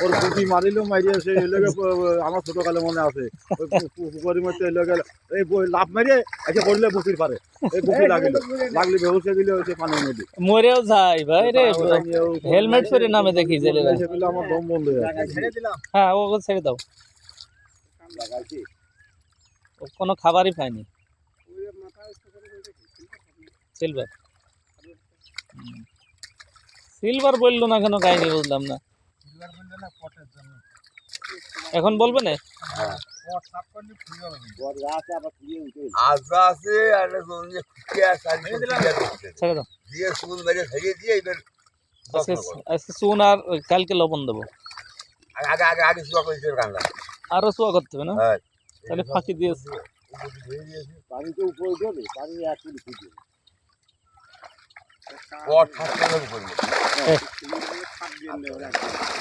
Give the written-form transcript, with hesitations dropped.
ওর পুঁটি মারিলেও মারিয়ে সে এলাকা আমার ছোটকালে মনে আছে ওই পুকুরের মধ্যে এলাকা এই লাভ মারিয়ে এসে পড়লে পুকুর পারে এই পুকুর লাগলে বেহুশ হয়ে গেলে সে পানির মধ্যে মরেও যায় ভাই রে হেলমেট পরে নামে দেখি জেলেরা সেগুলো আমার দম বন্ধ হয়ে যাচ্ছে হ্যাঁ ও ছেড়ে দাও ও কোনো খাবারই পায়নি সিলভার সিলভার বললো না কেন কাহিনী বুঝলাম না এখন বলবে না ছেড়ে দাও আজকে চুন আর কালকে লবণ দেবো আরো চুয়া করতে হবে না তাহলে ফাঁকি দিয়েছে পানিতে উপরে যাবে পানি এক ফুট ফুটবে